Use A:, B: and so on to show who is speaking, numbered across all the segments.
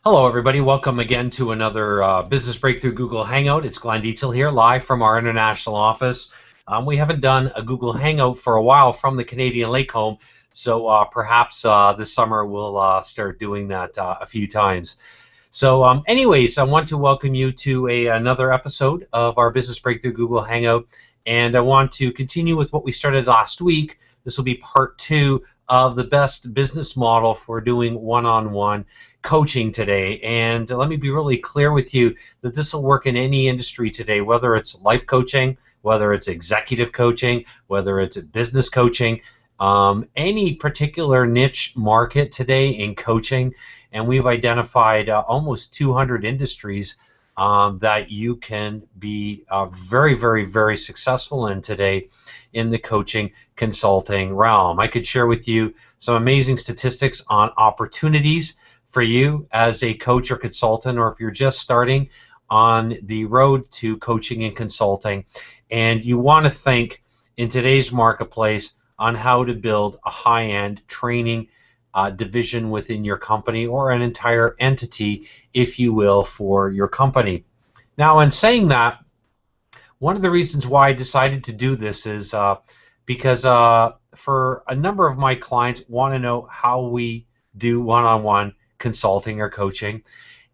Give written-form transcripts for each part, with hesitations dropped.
A: Hello, everybody. Welcome again to another Business Breakthrough Google Hangout. It's Glenn Dietzel here, live from our international office. We haven't done a Google Hangout for a while from the Canadian Lake Home, so perhaps this summer we'll start doing that a few times. So anyways, I want to welcome you to another episode of our Business Breakthrough Google Hangout, and I want to continue with what we started last week. This will be part 2 of the best business model for doing one-on-one coaching today. And let me be really clear with you that this will work in any industry today, whether it's life coaching, whether it's executive coaching, whether it's business coaching, any particular niche market today in coaching. And we've identified almost 200 industries that you can be very, very, very successful in today in the coaching consulting realm. I could share with you some amazing statistics on opportunities for you as a coach or consultant, or if you're just starting on the road to coaching and consulting, and you want to think in today's marketplace on how to build a high-end training division within your company, or an entire entity, if you will, for your company. Now, in saying that, one of the reasons why I decided to do this is because for a number of my clients want to know how we do one-on-one consulting or coaching.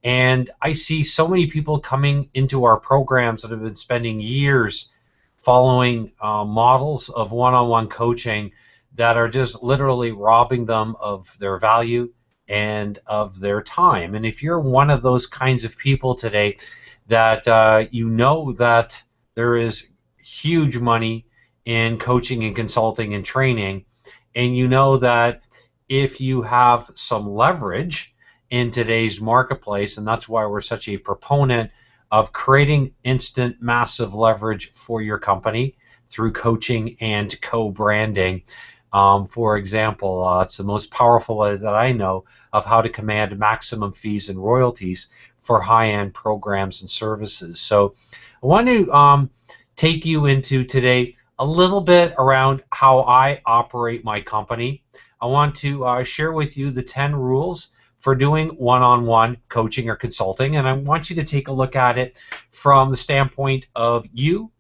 A: And I see so many people coming into our programs that have been spending years following models of one-on-one coaching that are just literally robbing them of their value and of their time. And if you're one of those kinds of people today that you know that there is huge money in coaching and consulting and training, and you know that if you have some leverage in today's marketplace, and that's why we're such a proponent of creating instant massive leverage for your company through coaching and co-branding. For example, it's the most powerful way that I know of how to command maximum fees and royalties for high-end programs and services. So I want to take you into today a little bit around how I operate my company. I want to share with you the 10 rules for doing one-on-one coaching or consulting, and I want you to take a look at it from the standpoint of you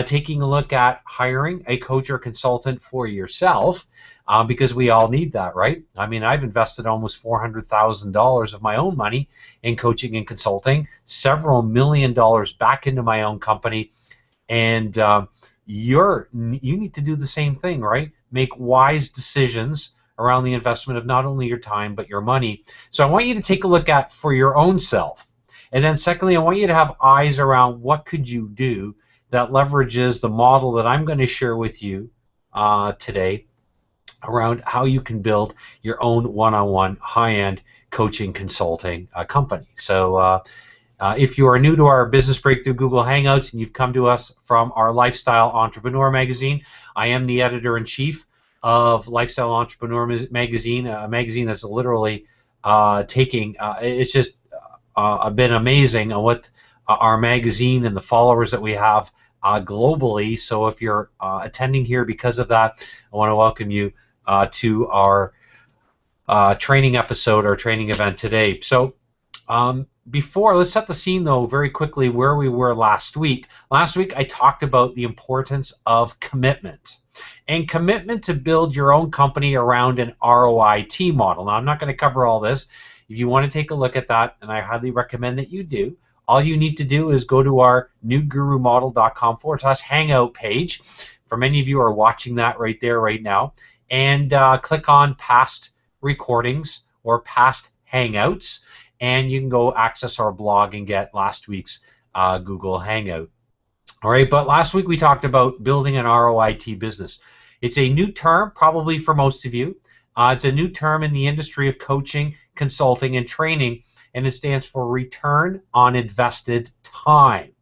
A: taking a look at hiring a coach or consultant for yourself, because we all need that, right? I mean, I've invested almost $400,000 of my own money in coaching and consulting, several $1,000,000 back into my own company, and you need to do the same thing, right? Make wise decisions around the investment of not only your time but your money. So I want you to take a look at for your own self. And then secondly, I want you to have eyes around what could you do that leverages the model that I'm going to share with you today around how you can build your own one-on-one high-end coaching consulting company. So if you are new to our Business Breakthrough Google Hangouts and you've come to us from our Lifestyle Entrepreneur magazine, I am the editor-in-chief of Lifestyle Entrepreneur magazine, a magazine that's literally it's just been amazing on what our magazine and the followers that we have globally. So if you're attending here because of that, I want to welcome you to our training episode, our training event today. So let's set the scene though very quickly where we were last week. Last week I talked about the importance of commitment. And commitment to build your own company around an ROIT model. Now, I'm not going to cover all this. If you want to take a look at that, and I highly recommend that you do, all you need to do is go to our newgurumodel.com/hangout page. For many of you are watching that right there right now. And click on past recordings or past hangouts, and you can go access our blog and get last week's Google Hangout. All right, but last week we talked about building an ROIT business. It's a new term probably for most of you. It's a new term in the industry of coaching, consulting, and training, and it stands for return on invested time.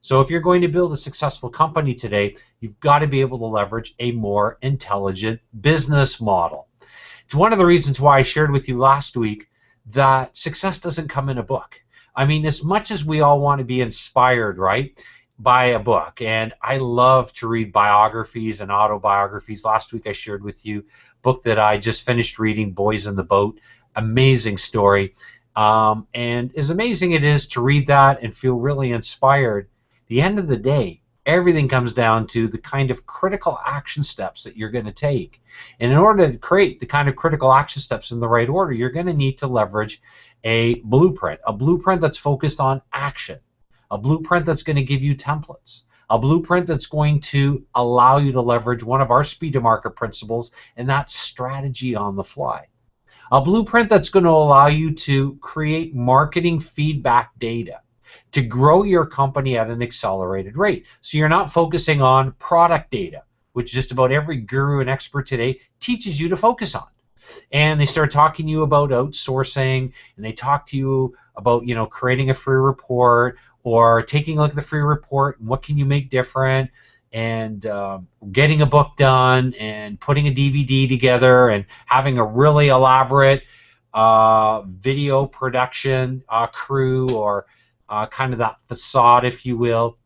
A: So if you're going to build a successful company today, you've got to be able to leverage a more intelligent business model. It's one of the reasons why I shared with you last week that success doesn't come in a book. I mean, as much as we all want to be inspired, right, by a book, and I love to read biographies and autobiographies. Last week I shared with you a book that I just finished reading, Boys in the Boat. Amazing story. And as amazing it is to read that and feel really inspired, at the end of the day, everything comes down to the kind of critical action steps that you're going to take. And in order to create the kind of critical action steps in the right order, you're going to need to leverage a blueprint that's focused on action, a blueprint that's going to give you templates, a blueprint that's going to allow you to leverage one of our speed to market principles, and that's strategy on the fly. A blueprint that's going to allow you to create marketing feedback data to grow your company at an accelerated rate. So you're not focusing on product data, which just about every guru and expert today teaches you to focus on. And they start talking to you about outsourcing, and they talk to you about, creating a free report or taking a look at the free report and what can you make different, and getting a book done and putting a DVD together and having a really elaborate video production crew, or kind of that facade, if you will.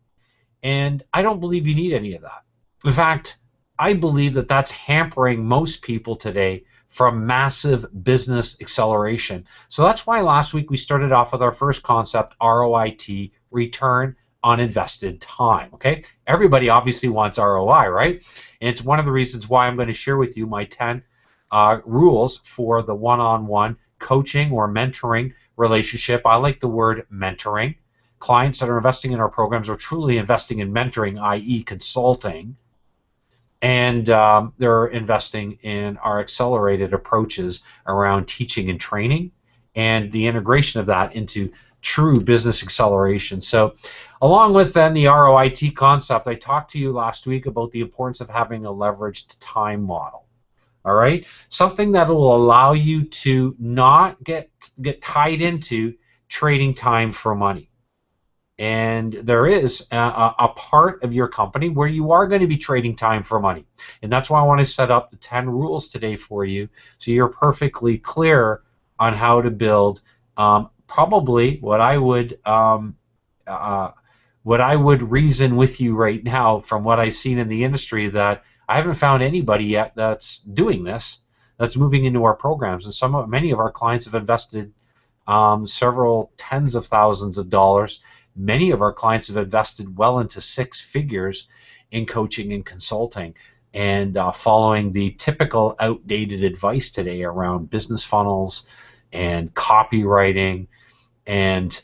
A: And I don't believe you need any of that. In fact, I believe that that's hampering most people today from massive business acceleration. So that's why last week we started off with our first concept, ROIT, return on invested time. Okay, everybody obviously wants ROI, right? And it's one of the reasons why I'm going to share with you my 10 rules for the one-on-one coaching or mentoring relationship. I like the word mentoring. Clients that are investing in our programs are truly investing in mentoring, i.e. consulting, and they're investing in our accelerated approaches around teaching and training and the integration of that into true business acceleration. So along with then the ROIT concept, I talked to you last week about the importance of having a leveraged time model. All right, something that will allow you to not get tied into trading time for money. And there is a part of your company where you are going to be trading time for money. And that's why I want to set up the 10 rules today for you, so you're perfectly clear on how to build probably what I would reason with you right now from what I've seen in the industry, that I haven't found anybody yet that's doing this, that's moving into our programs. And many of our clients have invested several tens of thousands of dollars. Many of our clients have invested well into 6 figures in coaching and consulting, and following the typical outdated advice today around business funnels and copywriting and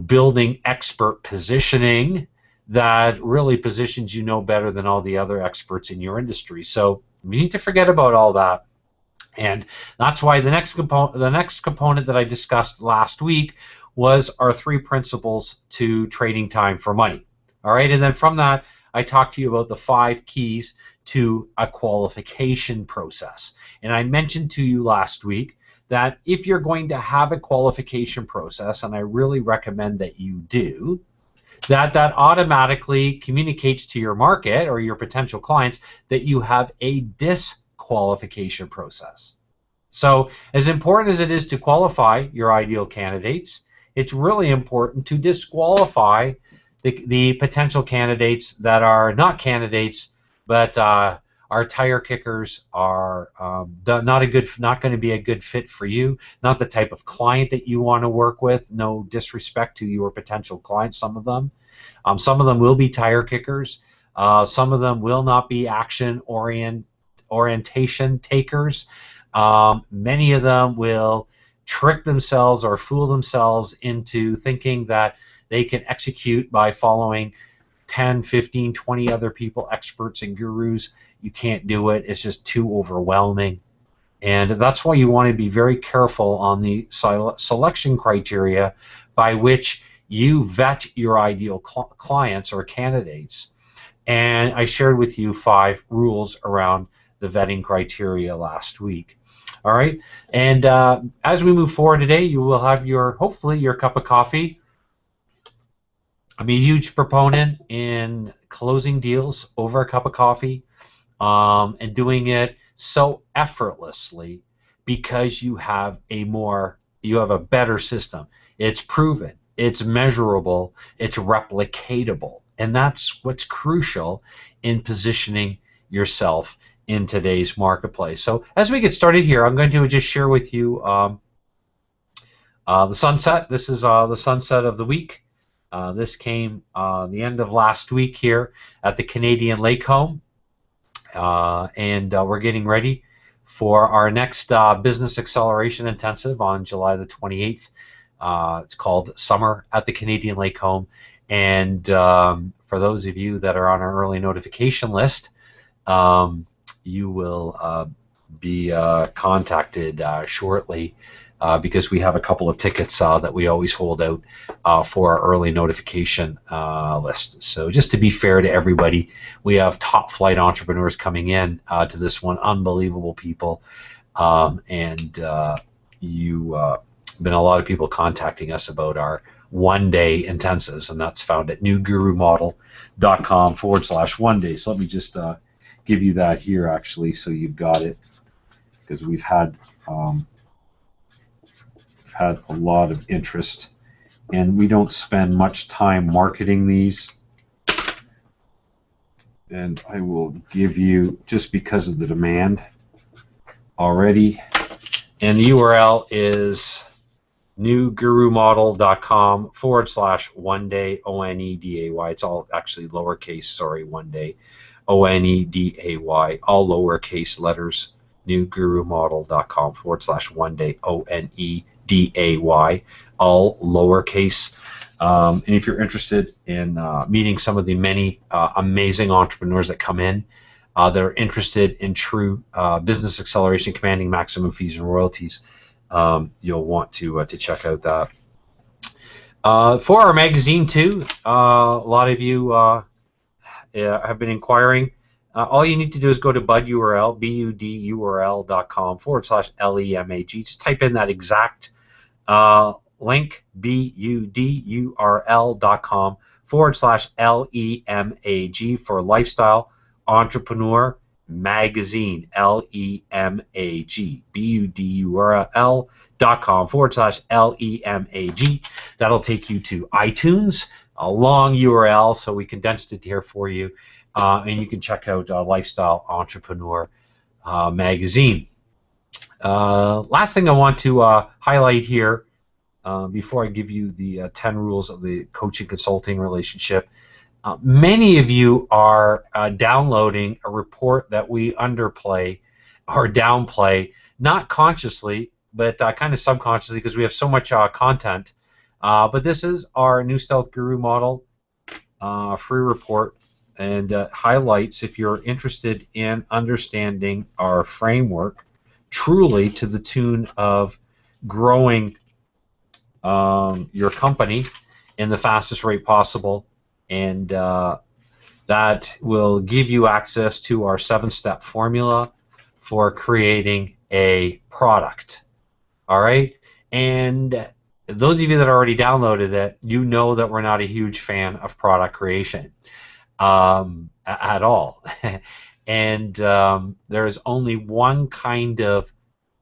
A: building expert positioning that really positions you no better than all the other experts in your industry. So we need to forget about all that. And that's why the next component that I discussed last week was our 3 principles to trading time for money. All right, and then from that, I talked to you about the 5 keys to a qualification process. And I mentioned to you last week that if you're going to have a qualification process, and I really recommend that you do, that automatically communicates to your market or your potential clients that you have a disqualification process. So as important as it is to qualify your ideal candidates, it's really important to disqualify the potential candidates that are not candidates, but are tire kickers, are not going to be a good fit for you, not the type of client that you want to work with. No disrespect to your potential clients, some of them will be tire kickers. Some of them will not be action orientation takers. Many of them will trick themselves or fool themselves into thinking that they can execute by following 10, 15, 20 other people, experts and gurus. You can't do it. It's just too overwhelming. And that's why you want to be very careful on the selection criteria by which you vet your ideal clients or candidates. And I shared with you 5 rules around the vetting criteria last week. All right, and as we move forward today, you will have hopefully your cup of coffee. I'm a huge proponent in closing deals over a cup of coffee, and doing it so effortlessly because you have a better system. It's proven, it's measurable, it's replicatable, and that's what's crucial in positioning yourself in today's marketplace. So as we get started here, I'm going to just share with you The sunset, this is the sunset of the week. This came the end of last week here at the Canadian Lake Home. And we're getting ready for our next Business Acceleration Intensive on July the 28th. It's called Summer at the Canadian Lake Home. And for those of you that are on our early notification list, you will be contacted shortly because we have a couple of tickets that we always hold out for our early notification list. So just to be fair to everybody, we have top flight entrepreneurs coming in to this one, unbelievable people, and been a lot of people contacting us about our one-day intensives, and that's found at newgurumodel.com/one-day. So let me just give you that here, actually, so you've got it, because we've had a lot of interest, and we don't spend much time marketing these. And I will give you, just because of the demand already, and the URL is newgurumodel.com/one-day, ONEDAY. It's all actually lowercase, sorry, one day, ONEDAY, all lowercase letters, newgurumodel.com/one-day, ONEDAY, all lowercase. And if you're interested in meeting some of the many amazing entrepreneurs that come in, that are interested in true business acceleration, commanding maximum fees and royalties, you'll want to check out that. For our magazine too, a lot of you have been inquiring. All you need to do is go to budurl.com/LEMAG. Just type in that exact link, budurl.com/LEMAG for Lifestyle Entrepreneur Magazine, LEMAG, budurl.com/LEMAG. That'll take you to iTunes, a long URL, so we condensed it here for you, and you can check out Lifestyle Entrepreneur Magazine. Last thing I want to highlight here before I give you the 10 rules of the coaching consulting relationship. Many of you are downloading a report that we underplay or downplay, not consciously, but kind of subconsciously, because we have so much content. But this is our New Stealth Guru Model free report, and highlights, if you're interested in understanding our framework truly to the tune of growing your company in the fastest rate possible, and that will give you access to our 7-step formula for creating a product. All right, and those of you that already downloaded it, you know that we're not a huge fan of product creation at all. And there is only one kind of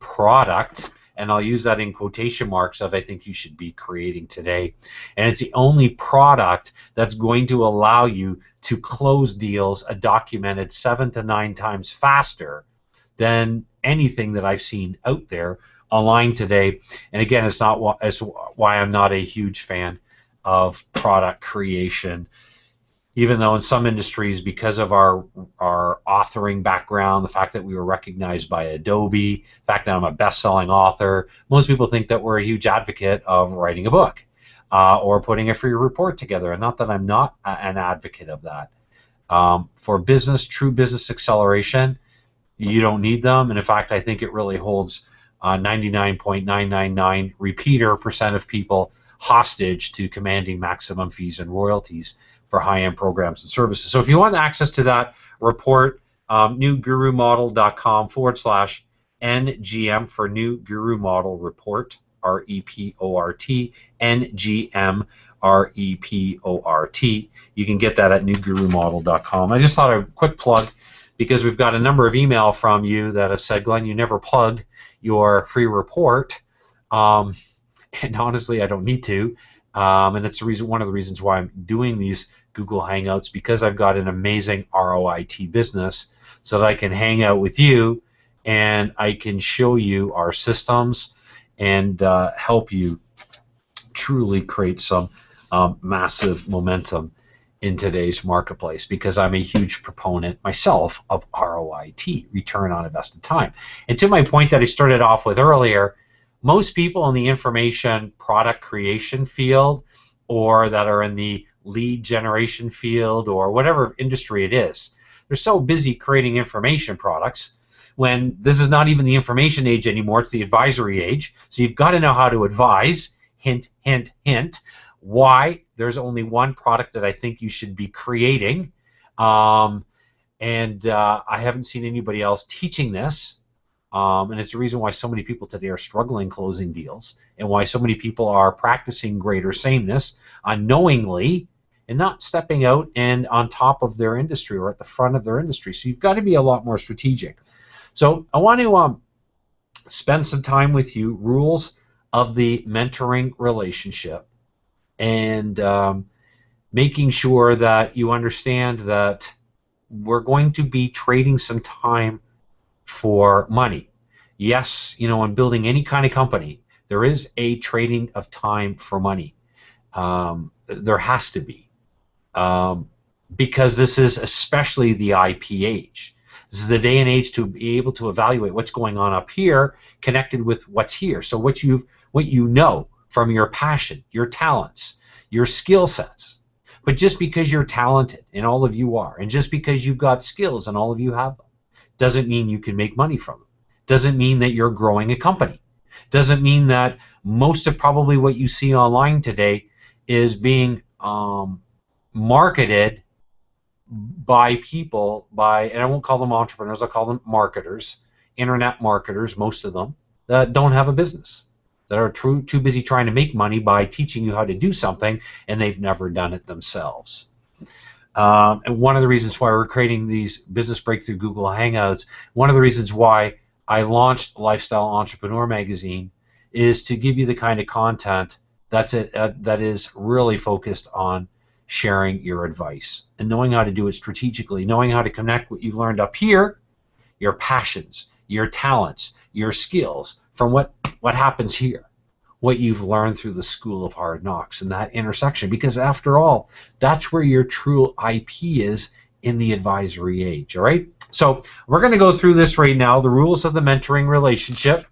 A: product, and I'll use that in quotation marks, that I think you should be creating today. And it's the only product that's going to allow you to close deals a documented 7 to 9 times faster than anything that I've seen out there online today. And again, it's why I'm not a huge fan of product creation, even though in some industries, because of our authoring background, the fact that we were recognized by Adobe, the fact that I'm a best-selling author, most people think that we're a huge advocate of writing a book or putting a free report together. And not that I'm not an advocate of that. For business, true business acceleration, you don't need them. And in fact, I think it really holds 99.999 repeater % of people hostage to commanding maximum fees and royalties for high-end programs and services. So if you want access to that report, newgurumodel.com/NGM for New Guru Model Report, REPORT, NGM, REPORT. You can get that at newgurumodel.com. I just thought a quick plug, because we've got a number of email from you that have said, Glenn, you never plug your free report. And honestly, I don't need to. And it's one of the reasons why I'm doing these Google Hangouts, because I've got an amazing ROIT business, so that I can hang out with you and I can show you our systems and help you truly create some massive momentum in today's marketplace, because I'm a huge proponent myself of ROIT, return on invested time. And to my point that I started off with earlier, most people in the information product creation field, or that are in the lead generation field, or whatever industry it is, they're so busy creating information products when this is not even the information age anymore, it's the advisory age. So you've got to know how to advise, hint, hint, hint, why there's only one product that I think you should be creating. I haven't seen anybody else teaching this. And it's the reason why so many people today are struggling closing deals, and why so many people are practicing greater sameness unknowingly and not stepping out and on top of their industry or at the front of their industry. So you've got to be a lot more strategic. So I want to spend some time with you, rules of the mentoring relationship, and making sure that you understand that we're going to be trading some time for money. Yes, you know, in building any kind of company, there is a trading of time for money. There has to be, because this is especially the IP age. This is the day and age to be able to evaluate what's going on up here connected with what's here. So what you know from your passion, your talents, your skill sets. But just because you're talented, and all of you are, and just because you've got skills and all of you have them, doesn't mean you can make money from them. Doesn't mean that you're growing a company. Doesn't mean that most of probably what you see online today is being marketed by people, and I won't call them entrepreneurs, I'll call them marketers, internet marketers, most of them, that don't have a business, that are too busy trying to make money by teaching you how to do something, and they've never done it themselves. And one of the reasons why we're creating these Business Breakthrough Google Hangouts, one of the reasons why I launched Lifestyle Entrepreneur Magazine, is to give you the kind of content that is really focused on sharing your advice and knowing how to do it strategically, knowing how to connect what you've learned up here, your passions, your talents, your skills, from what happens here, what you've learned through the School of Hard Knocks, and that intersection, because after all, that's where your true IP is in the advisory age. All right, so we're going to go through this right now, the rules of the mentoring relationship.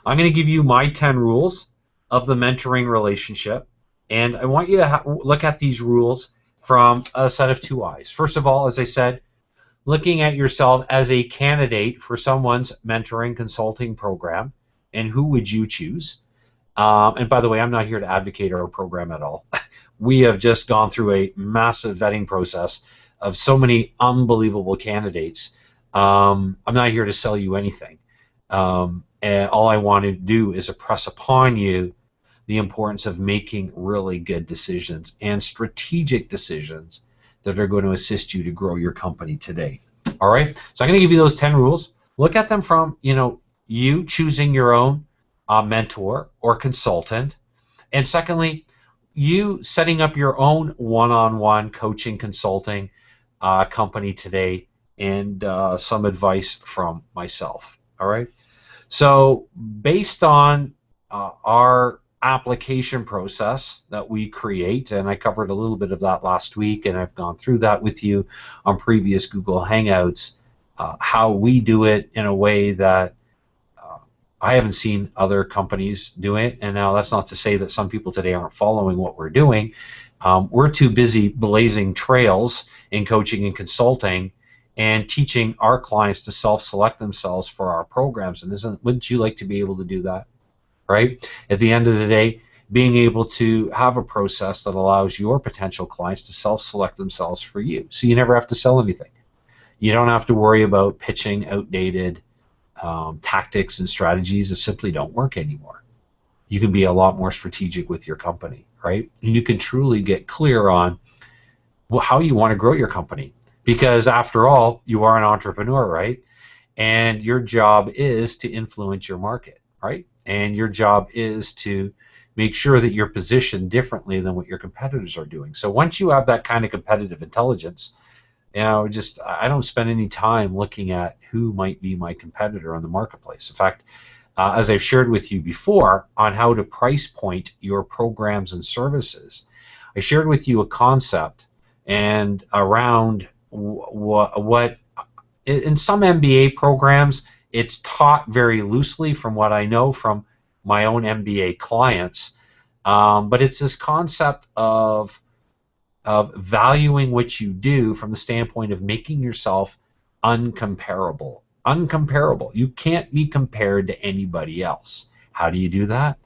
A: I'm going to give you my 10 rules of the mentoring relationship, and I want you to look at these rules from a set of two eyes. First of all, as I said, looking at yourself as a candidate for someone's mentoring consulting program, and who would you choose? And by the way, I'm not here to advocate our program at all. We have just gone through a massive vetting process of so many unbelievable candidates. I'm not here to sell you anything. And all I want to do is impress upon you the importance of making really good decisions and strategic decisions that are going to assist you to grow your company today. All right, so I'm going to give you those 10 rules. Look at them from, you choosing your own mentor or consultant, and secondly, you setting up your own one-on-one coaching consulting company today, and some advice from myself. All right, so based on our application process that we create, and I covered a little bit of that last week, and I've gone through that with you on previous Google Hangouts, how we do it in a way that I haven't seen other companies do it. And now that's not to say that some people today aren't following what we're doing. We're too busy blazing trails in coaching and consulting and teaching our clients to self-select themselves for our programs. And wouldn't you like to be able to do that? Right? At the end of the day, being able to have a process that allows your potential clients to self-select themselves for you, so you never have to sell anything. You don't have to worry about pitching outdated tactics and strategies that simply don't work anymore. You can be a lot more strategic with your company, right? And you can truly get clear on how you want to grow your company, because after all, you are an entrepreneur, right? And your job is to influence your market, right? And your job is to make sure that you're positioned differently than what your competitors are doing. So once you have that kind of competitive intelligence, I don't spend any time looking at who might be my competitor on the marketplace. In fact, as I've shared with you before, on how to price point your programs and services. I shared with you a concept and around what in some MBA programs, it's taught very loosely from what I know from my own MBA clients. But it's this concept of valuing what you do from the standpoint of making yourself uncomparable. Uncomparable. You can't be compared to anybody else. How do you do that?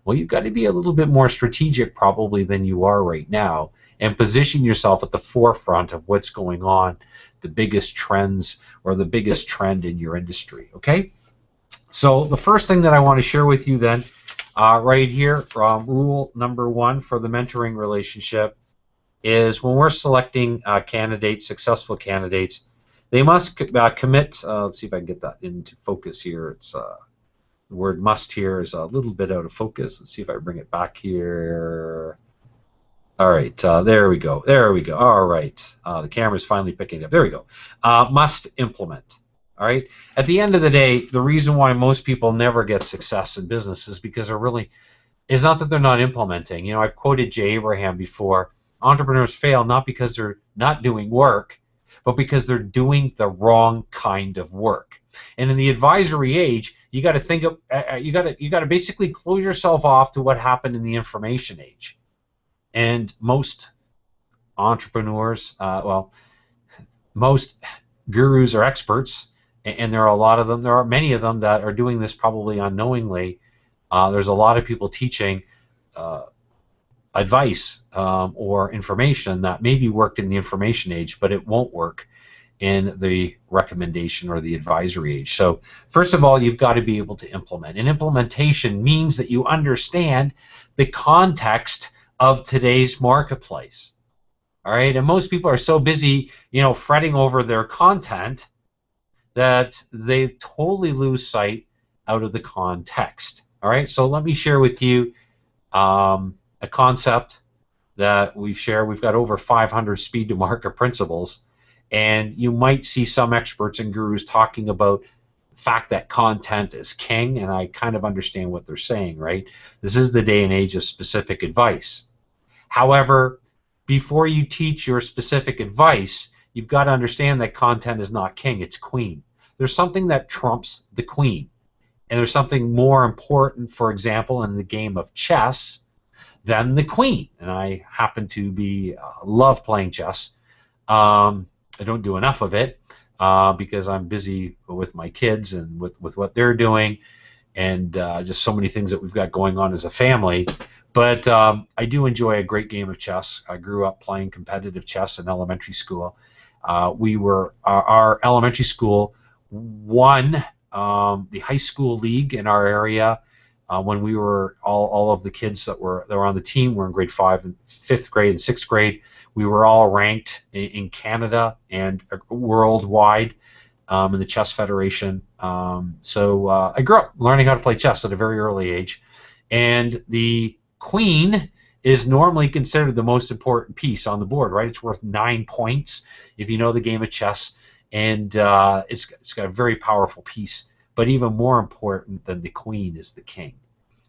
A: Well, you've got to be a little bit more strategic probably than you are right now and position yourself at the forefront of what's going on, the biggest trends or the biggest trend in your industry, okay? So the first thing that I want to share with you then, right here, rule number 1 for the mentoring relationship is when we're selecting candidates, successful candidates, they must commit, let's see if I can get that into focus here. It's the word must here is a little bit out of focus. Let's see if I bring it back here. All right, there we go. There we go. All right, the camera's finally picking it up. There we go. Must implement. All right. At the end of the day, the reason why most people never get success in business is because it's not that they're not implementing. You know, I've quoted Jay Abraham before. Entrepreneurs fail not because they're not doing work, but because they're doing the wrong kind of work. And in the advisory age, you got to think of you got to basically close yourself off to what happened in the information age. And most entrepreneurs, most gurus or experts, and there are a lot of them. There are many of them that are doing this probably unknowingly. There's a lot of people teaching advice or information that maybe worked in the information age, but it won't work in the recommendation or the advisory age. So first of all, you've got to be able to implement. And implementation means that you understand the context of today's marketplace. All right, and most people are so busy, you know, fretting over their content that they totally lose sight out of the context. All right, so let me share with you a concept that we've shared. We've got over 500 speed to market principles, and you might see some experts and gurus talking about the fact that content is king, and I kind of understand what they're saying, right? This is the day and age of specific advice. However, before you teach your specific advice, you've got to understand that content is not king, it's queen. There's something that trumps the queen. And there's something more important, for example, in the game of chess than the queen. And I happen to be love playing chess. I don't do enough of it because I'm busy with my kids and with what they're doing, and just so many things that we've got going on as a family. But I do enjoy a great game of chess. I grew up playing competitive chess in elementary school. Our elementary school won the high school league in our area when we were all of the kids that were on the team were in grade 5 and 5th grade and 6th grade. We were all ranked in Canada and worldwide in the Chess Federation. So I grew up learning how to play chess at a very early age, and the queen is normally considered the most important piece on the board, right? It's worth 9 points if you know the game of chess, and it's got a very powerful piece. But even more important than the queen is the king.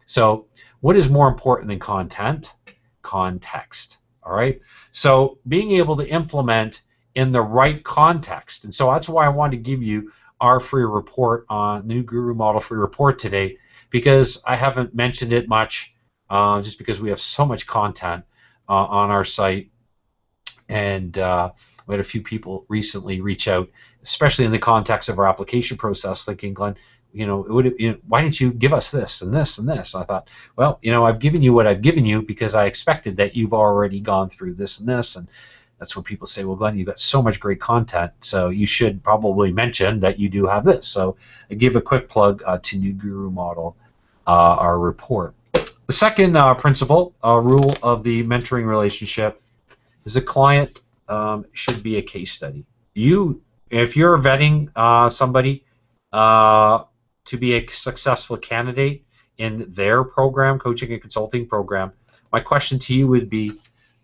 A: So what is more important than content? Context. All right. So being able to implement in the right context. And so that's why I wanted to give you our free report on New Guru Model free report today, because I haven't mentioned it much just because we have so much content on our site. And we had a few people recently reach out, especially in the context of our application process, thinking, Glenn, why didn't you give us this and this and this? And I thought, well, I've given you what I've given you because I expected that you've already gone through this and this. And that's when people say, well, Glenn, you've got so much great content, so you should probably mention that you do have this. So I give a quick plug to New Guru Model, our report. The second principle, rule of the mentoring relationship, is a client should be a case study. If you're vetting somebody to be a successful candidate in their program, coaching and consulting program, my question to you would be,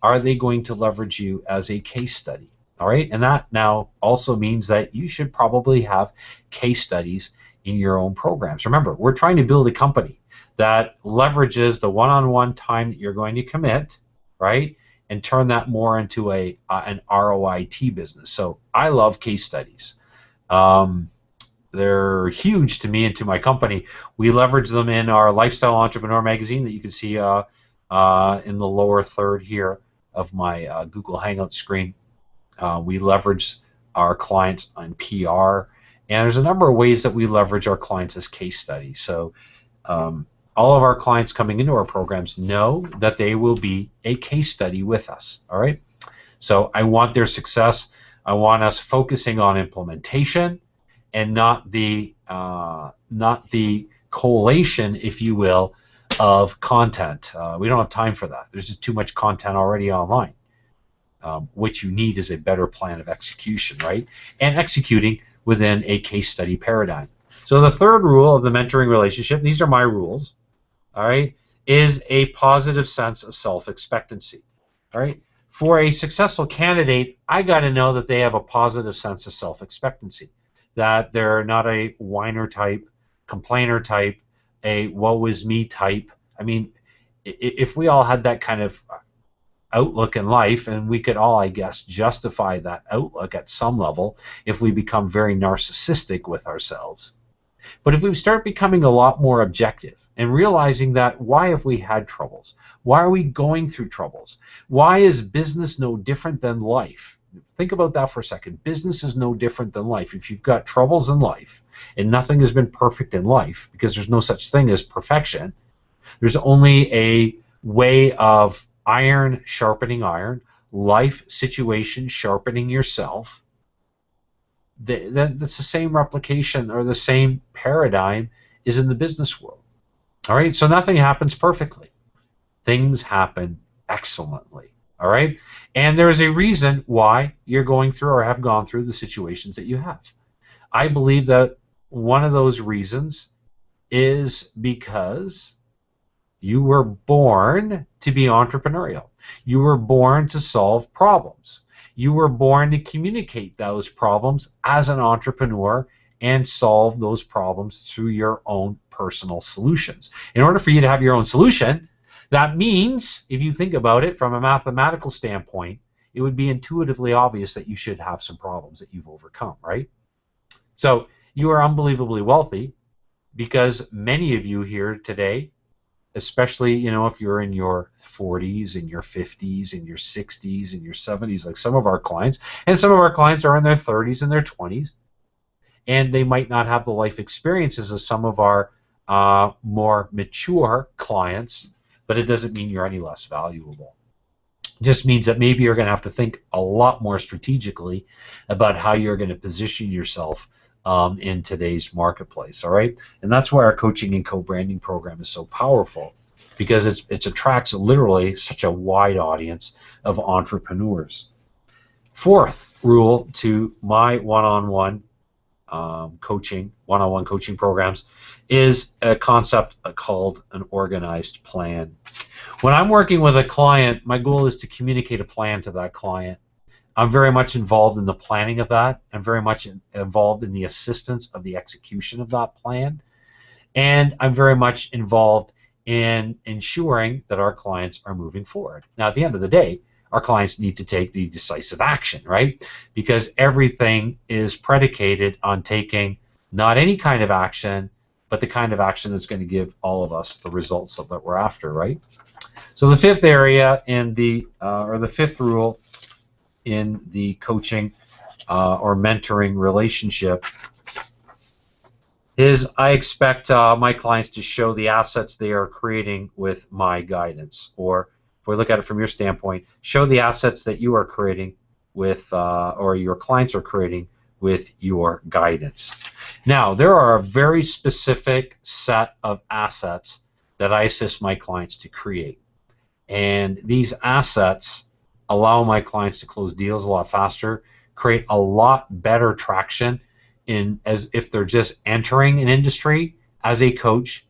A: are they going to leverage you as a case study? All right, and that now also means that you should probably have case studies in your own programs. Remember, we're trying to build a company that leverages the one-on-one time that you're going to commit, right, and turn that more into an ROIT business. So I love case studies. They're huge to me and to my company. We leverage them in our Lifestyle Entrepreneur magazine that you can see in the lower third here of my Google Hangout screen. We leverage our clients on PR, and there's a number of ways that we leverage our clients as case studies. So all of our clients coming into our programs know that they will be a case study with us, all right? So I want their success. I want us focusing on implementation and not the collation, if you will, of content. We don't have time for that. There's just too much content already online. What you need is a better plan of execution, right? And executing within a case study paradigm. So the third rule of the mentoring relationship, these are my rules, all right, is a positive sense of self-expectancy, all right? For a successful candidate, I got to know that they have a positive sense of self-expectancy, that they're not a whiner type, complainer type, a woe is me type. I mean, if we all had that kind of outlook in life, and we could all, I guess, justify that outlook at some level if we become very narcissistic with ourselves. But if we start becoming a lot more objective and realizing that why have we had troubles? Why are we going through troubles? Why is business no different than life? Think about that for a second. Business is no different than life. If you've got troubles in life, and nothing has been perfect in life, because there's no such thing as perfection, there's only a way of iron sharpening iron, life situation sharpening yourself. That's the same replication or the same paradigm is in the business world. All right, so nothing happens perfectly. Things happen excellently. All right, and there's a reason why you're going through or have gone through the situations that you have. I believe that one of those reasons is because you were born to be entrepreneurial. You were born to solve problems. You were born to communicate those problems as an entrepreneur and solve those problems through your own personal solutions. In order for you to have your own solution, that means, if you think about it from a mathematical standpoint, it would be intuitively obvious that you should have some problems that you've overcome, right? So you are unbelievably wealthy because many of you here today, especially, you know, if you're in your 40s and your 50s and your 60s and your 70s, like some of our clients, and some of our clients are in their 30s and their 20s, and they might not have the life experiences of some of our more mature clients, but it doesn't mean you're any less valuable. It just means that maybe you're going to have to think a lot more strategically about how you're going to position yourself in today's marketplace, all right? And that's why our coaching and co-branding program is so powerful, because it attracts literally such a wide audience of entrepreneurs. Fourth rule to my one-on-one coaching programs is a concept called an organized plan. When I'm working with a client, my goal is to communicate a plan to that client. I'm very much involved in the planning of that. I'm very much involved in the assistance of the execution of that plan. And I'm very much involved in ensuring that our clients are moving forward. Now, at the end of the day, our clients need to take the decisive action, right? Because everything is predicated on taking not any kind of action, but the kind of action that's going to give all of us the results that we're after, right? So the fifth area in the, or the fifth rule in the coaching or mentoring relationship is I expect my clients to show the assets they are creating with my guidance. Or if we look at it from your standpoint, show the assets that you are creating with, or your clients are creating with your guidance. Now, there are a very specific set of assets that I assist my clients to create. And these assets allow my clients to close deals a lot faster, create a lot better traction in as if they're just entering an industry as a coach,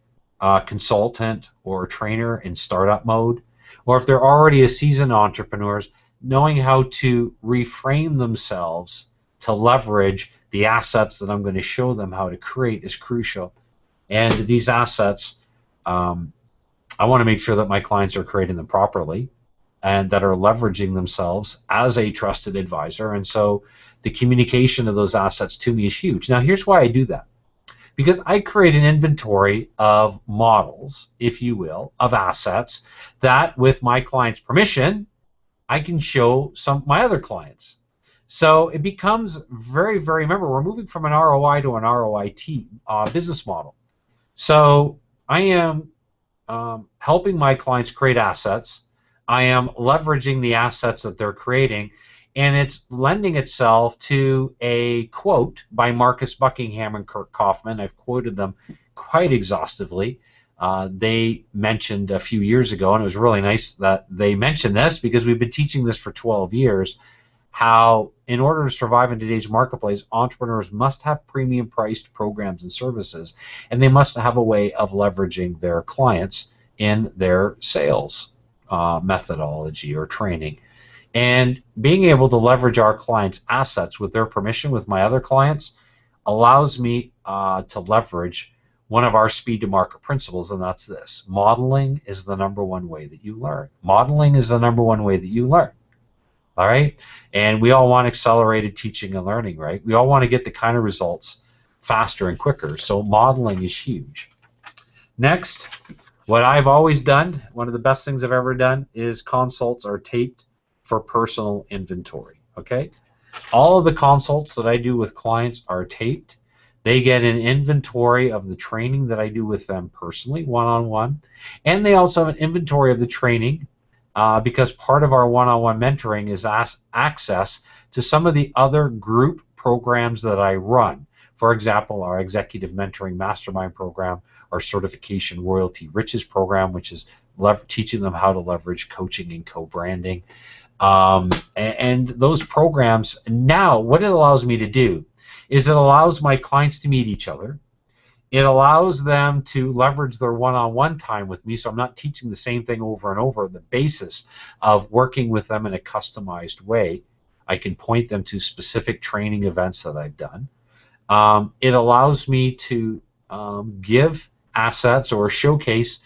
A: consultant, or trainer in startup mode, or if they're already a seasoned entrepreneurs, knowing how to reframe themselves to leverage the assets that I'm going to show them how to create is crucial. And these assets, I want to make sure that my clients are creating them properly and that are leveraging themselves as a trusted advisor. And so the communication of those assets to me is huge. Now, here's why I do that. Because I create an inventory of models, if you will, of assets that, with my client's permission, I can show some my other clients. So it becomes very, very, remember, we're moving from an ROI to an ROIT business model. So I am helping my clients create assets. I am leveraging the assets that they're creating, and it's lending itself to a quote by Marcus Buckingham and Kirk Kaufman. I've quoted them quite exhaustively. They mentioned a few years ago, and it was really nice that they mentioned this because we've been teaching this for 12 years, how in order to survive in today's marketplace, entrepreneurs must have premium priced programs and services, and they must have a way of leveraging their clients in their sales methodology or training. And being able to leverage our clients' assets with their permission, with my other clients, allows me to leverage one of our speed to market principles, and that's this: modeling is the #1 way that you learn. Modeling is the #1 way that you learn. All right? And we all want accelerated teaching and learning, right? We all want to get the kind of results faster and quicker. So modeling is huge. Next, what I've always done, one of the best things I've ever done, is consults are taped for personal inventory. Okay? All of the consults that I do with clients are taped. They get an inventory of the training that I do with them personally, one-on-one, and they also have an inventory of the training because part of our one-on-one mentoring is access to some of the other group programs that I run. For example, our Executive Mentoring Mastermind program, our Certification Royalty Riches program, which is teaching them how to leverage coaching and co-branding. And those programs, now what it allows me to do is it allows my clients to meet each other. It allows them to leverage their one-on-one time with me, so I'm not teaching the same thing over and over. The basis of working with them in a customized way, I can point them to specific training events that I've done. It allows me to give assets or showcase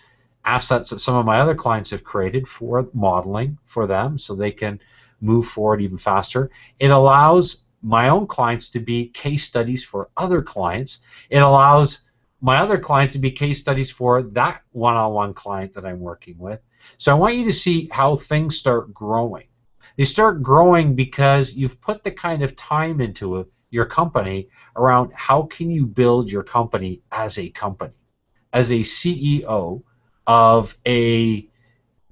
A: assets that some of my other clients have created for modeling for them so they can move forward even faster. It allows my own clients to be case studies for other clients. It allows my other clients to be case studies for that one-on-one client that I'm working with. So I want you to see how things start growing. They start growing because you've put the kind of time into your company around how can you build your company, as a CEO of a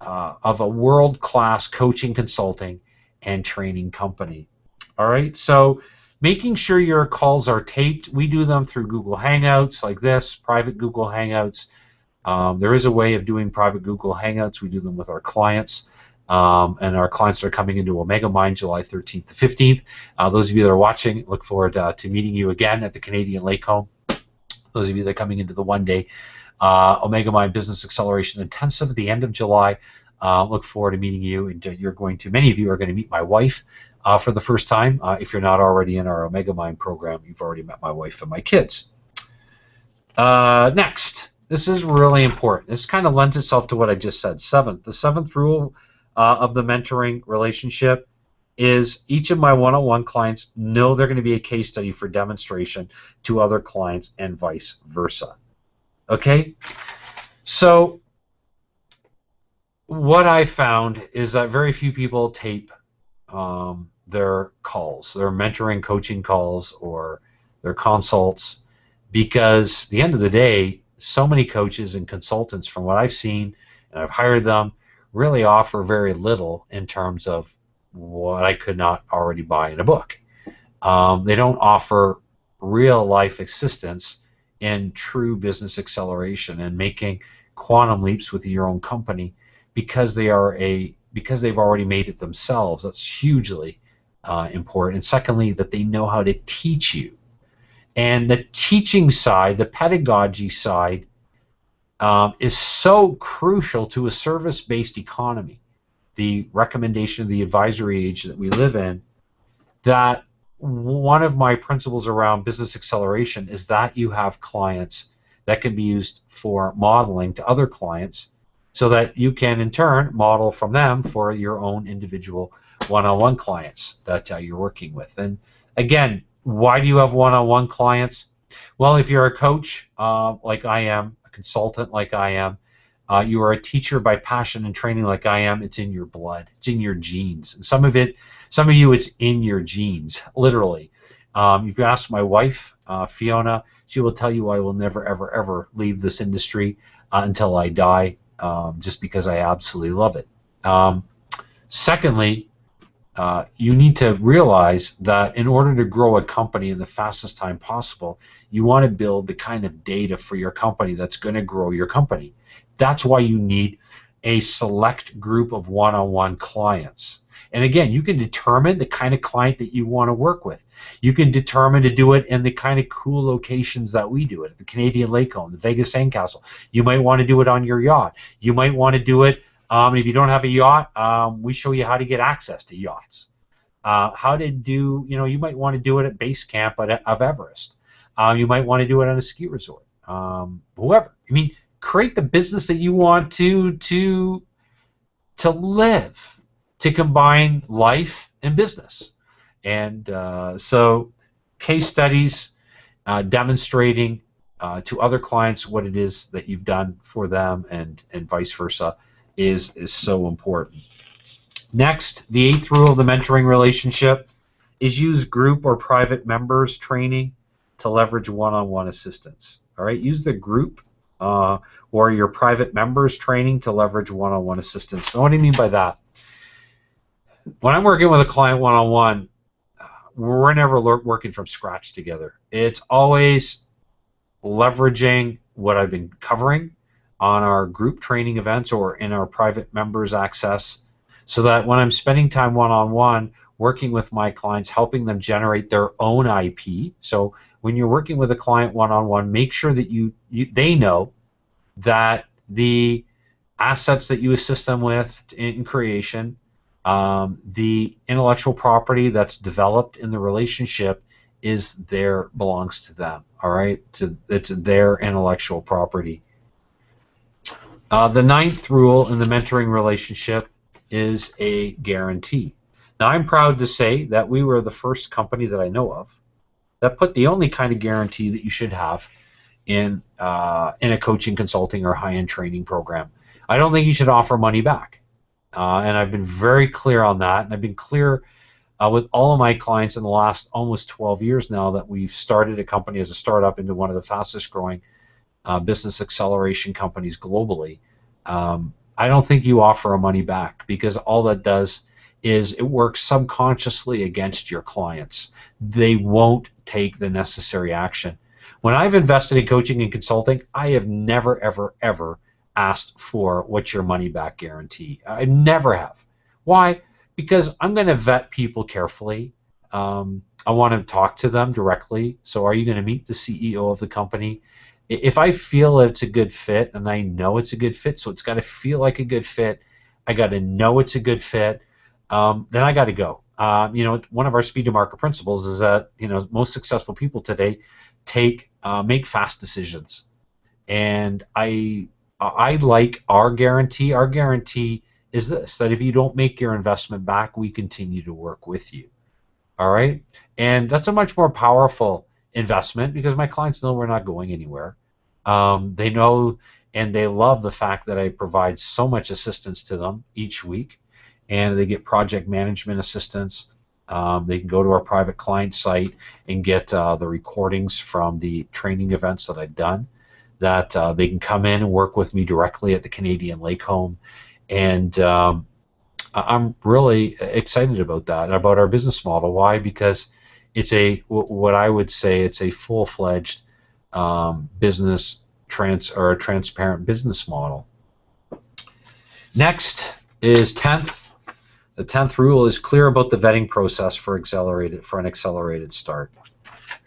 A: world-class coaching, consulting, and training company. All right, so making sure your calls are taped. We do them through Google Hangouts like this, private Google Hangouts. There is a way of doing private Google Hangouts. We do them with our clients, and our clients are coming into Omega Mind July 13th to 15th. Those of you that are watching, look forward to meeting you again at the Canadian Lake Home. Those of you that are coming into the one-day Omega Mind Business Acceleration Intensive at the end of July, look forward to meeting you. And many of you are going to meet my wife for the first time. If you're not already in our Omega Mind program, you've already met my wife and my kids. Next, this is really important. This kind of lends itself to what I just said. The seventh rule of the mentoring relationship is each of my one-on-one clients know they're going to be a case study for demonstration to other clients and vice versa. Okay? So what I found is that very few people tape their calls, their mentoring coaching calls or their consults, because at the end of the day, so many coaches and consultants, from what I've seen, and I've hired them, really offer very little in terms of what I could not already buy in a book. They don't offer real life assistance in true business acceleration and making quantum leaps with your own company because they've already made it themselves. That's hugely important. And secondly, that they know how to teach you. And the teaching side, the pedagogy side, is so crucial to a service-based economy, the recommendation of the advisory age that we live in, that one of my principles around business acceleration is that you have clients that can be used for modeling to other clients so that you can in turn model from them for your own individual one-on-one clients that you're working with. And again, why do you have one-on-one clients? Well, if you're a coach like I am, a consultant like I am, you are a teacher by passion and training like I am, it's in your blood, it's in your genes. And some of you, it's in your genes, literally. If you ask my wife, Fiona, she will tell you I will never, ever, ever leave this industry until I die, just because I absolutely love it. Secondly, you need to realize that in order to grow a company in the fastest time possible, you want to build the kind of data for your company that's going to grow your company. That's why you need a select group of one-on-one clients. And again, you can determine the kind of client that you want to work with. You can determine to do it in the kind of cool locations that we do it, at the Canadian Lake Home, the Vegas Sandcastle. You might want to do it on your yacht. You might want to do it, if you don't have a yacht, we show you how to get access to yachts. How to do, you might want to do it at base camp of Everest. You might want to do it on a ski resort. Whoever. I mean, create the business that you want to live, to combine life and business. And so case studies demonstrating to other clients what it is that you've done for them and vice versa is so important. Next, the 8th rule of the mentoring relationship is use group or private members training to leverage one-on-one assistance. All right, use the group or your private members training to leverage one-on-one assistance. So what do you mean by that? When I'm working with a client one-on-one, we're never working from scratch together. It's always leveraging what I've been covering on our group training events or in our private members access, so that when I'm spending time one-on-one working with my clients, helping them generate their own IP. So when you're working with a client one-on-one, make sure that they know that the assets that you assist them with in creation, the intellectual property that's developed in the relationship belongs to them. All right, it's their intellectual property. The 9th rule in the mentoring relationship is a guarantee. Now, I'm proud to say that we were the first company that I know of that put the only kind of guarantee that you should have in a coaching, consulting, or high-end training program. I don't think you should offer money back. And I've been very clear on that. And I've been clear with all of my clients in the last almost 12 years now that we've started a company as a startup into one of the fastest growing business acceleration companies globally. I don't think you offer a money back, because all that does is it works subconsciously against your clients. They won't take the necessary action. When I've invested in coaching and consulting, I have never, ever, ever asked for what's your money back guarantee. I never have. Why? Because I'm going to vet people carefully. I want to talk to them directly. So are you going to meet the CEO of the company? If I feel that it's a good fit, and I know it's a good fit, so it's got to feel like a good fit, I got to know it's a good fit, then I got to go. One of our speed to market principles is that most successful people today make fast decisions, and I like our guarantee. Our guarantee is this: that if you don't make your investment back, we continue to work with you. All right, and that's a much more powerful investment, because my clients know we're not going anywhere. They know and they love the fact that I provide so much assistance to them each week, and they get project management assistance. They can go to our private client site and get the recordings from the training events that I've done, that they can come in and work with me directly at the Canadian Lake Home. And I'm really excited about that and about our business model. Why? Because it's what I would say it's a full-fledged or a transparent business model. Next is 10th. The 10th rule is clear about the vetting process for an accelerated start.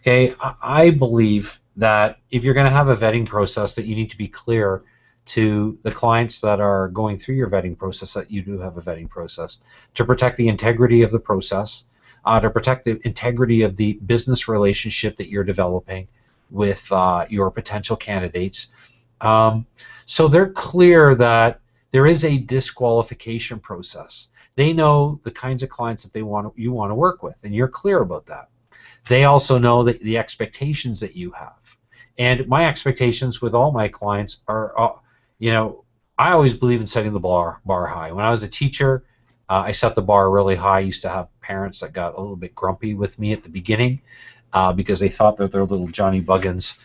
A: Okay, I believe that if you're going to have a vetting process, that you need to be clear to the clients that are going through your vetting process that you do have a vetting process, to protect the integrity of the process. to protect the integrity of the business relationship that you're developing with your potential candidates. So they're clear that there is a disqualification process. They know the kinds of clients that you want to work with, and you're clear about that. They also know that the expectations that you have. And my expectations with all my clients are, I always believe in setting the bar high. When I was a teacher, I set the bar really high. I used to have parents that got a little bit grumpy with me at the beginning because they thought that their little Johnny Buggins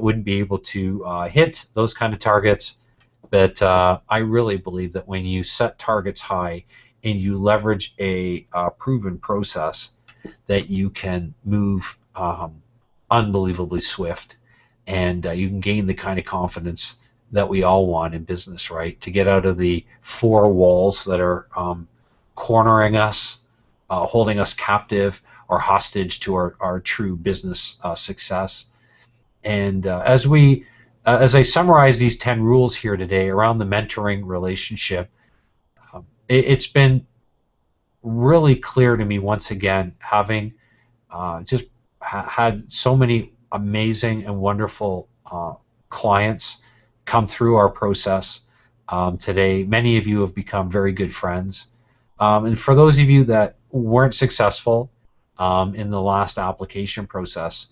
A: wouldn't be able to hit those kind of targets. But I really believe that when you set targets high and you leverage a proven process, that you can move unbelievably swift, and you can gain the kind of confidence that we all want in business, right? To get out of the four walls that are cornering us, holding us captive or hostage to our true business success. And as I summarize these 10 rules here today around the mentoring relationship, it's been really clear to me once again, having just had so many amazing and wonderful clients come through our process today. Many of you have become very good friends. And for those of you that weren't successful in the last application process,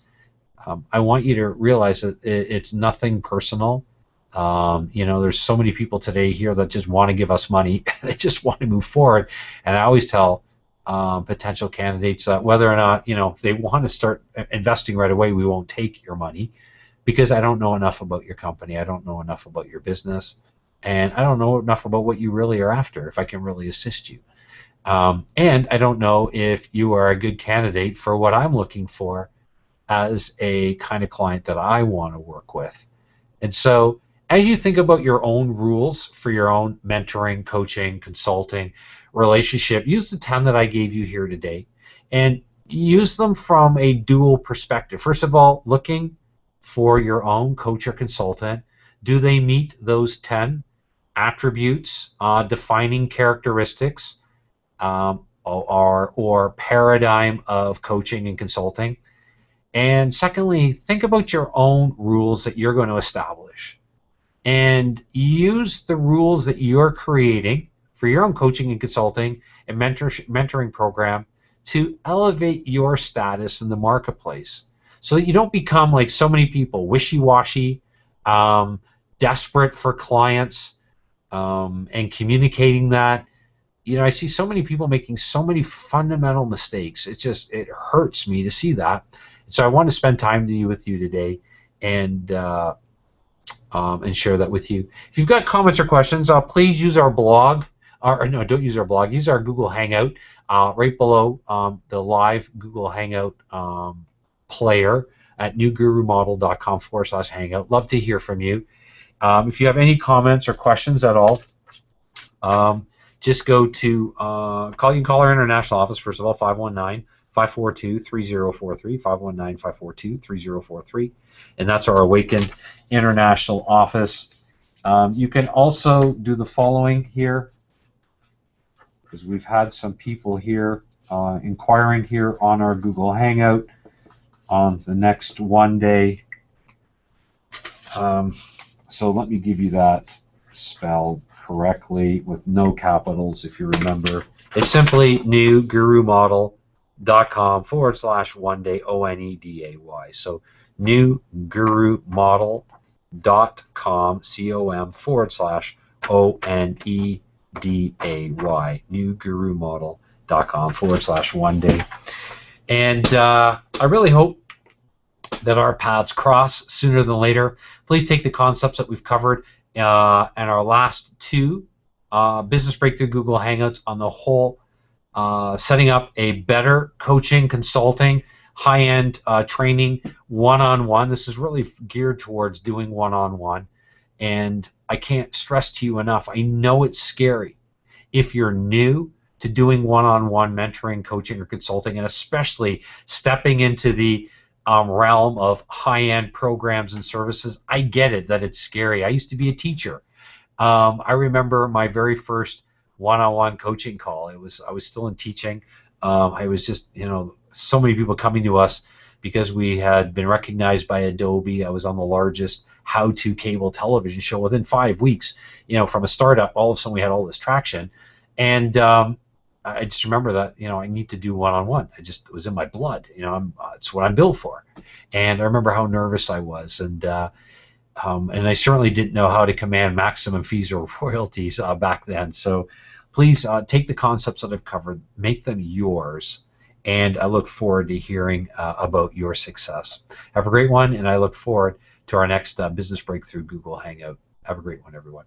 A: I want you to realize that it's nothing personal. There's so many people today here that just want to give us money. They just want to move forward. And I always tell potential candidates that whether or not, if they want to start investing right away, we won't take your money, because I don't know enough about your company. I don't know enough about your business. And I don't know enough about what you really are after, if I can really assist you. And I don't know if you are a good candidate for what I'm looking for as a kind of client that I want to work with. And so as you think about your own rules for your own mentoring, coaching, consulting relationship, use the 10 that I gave you here today and use them from a dual perspective. First of all, looking for your own coach or consultant. Do they meet those 10 attributes, defining characteristics, or paradigm of coaching and consulting? And secondly, think about your own rules that you're going to establish, and use the rules that you're creating for your own coaching and consulting and mentoring program to elevate your status in the marketplace, so that you don't become like so many people, wishy-washy, desperate for clients, and communicating that. I see so many people making so many fundamental mistakes. It hurts me to see that. So I want to spend time with you today and share that with you. If you've got comments or questions, please use our blog. Or no, don't use our blog. Use our Google Hangout right below the live Google Hangout player at newgurumodel.com/hangout. Love to hear from you. If you have any comments or questions at all, just go to you can call our international office, first of all, 519-542-3043, 519-542-3043, and that's our Awakened International office. You can also do the following here, because we've had some people here inquiring here on our Google Hangout on the next one day. So let me give you that spelled correctly with no capitals, if you remember. It's simply newgurumodel.com/one-day, ONEDAY. So newgurumodel.com, COM/ONEDAY, newgurumodel.com/one-day. And I really hope that our paths cross sooner than later. Please take the concepts that we've covered and our last two Business Breakthrough Google Hangouts on the whole, setting up a better coaching, consulting, high-end training, one-on-one. This is really geared towards doing one-on-one. And I can't stress to you enough, I know it's scary if you're new to doing one-on-one mentoring, coaching, or consulting, and especially stepping into the realm of high-end programs and services. I get it that it's scary. I used to be a teacher. I remember my very first one-on-one coaching call. I was still in teaching. I was just, so many people coming to us because we had been recognized by Adobe. I was on the largest how-to cable television show within 5 weeks. From a startup, all of a sudden we had all this traction, and I just remember that, I need to do one-on-one. It was in my blood. It's what I'm built for. And I remember how nervous I was, and I certainly didn't know how to command maximum fees or royalties back then. So please take the concepts that I've covered, make them yours, and I look forward to hearing about your success. Have a great one, and I look forward to our next Business Breakthrough Google Hangout. Have a great one, everyone.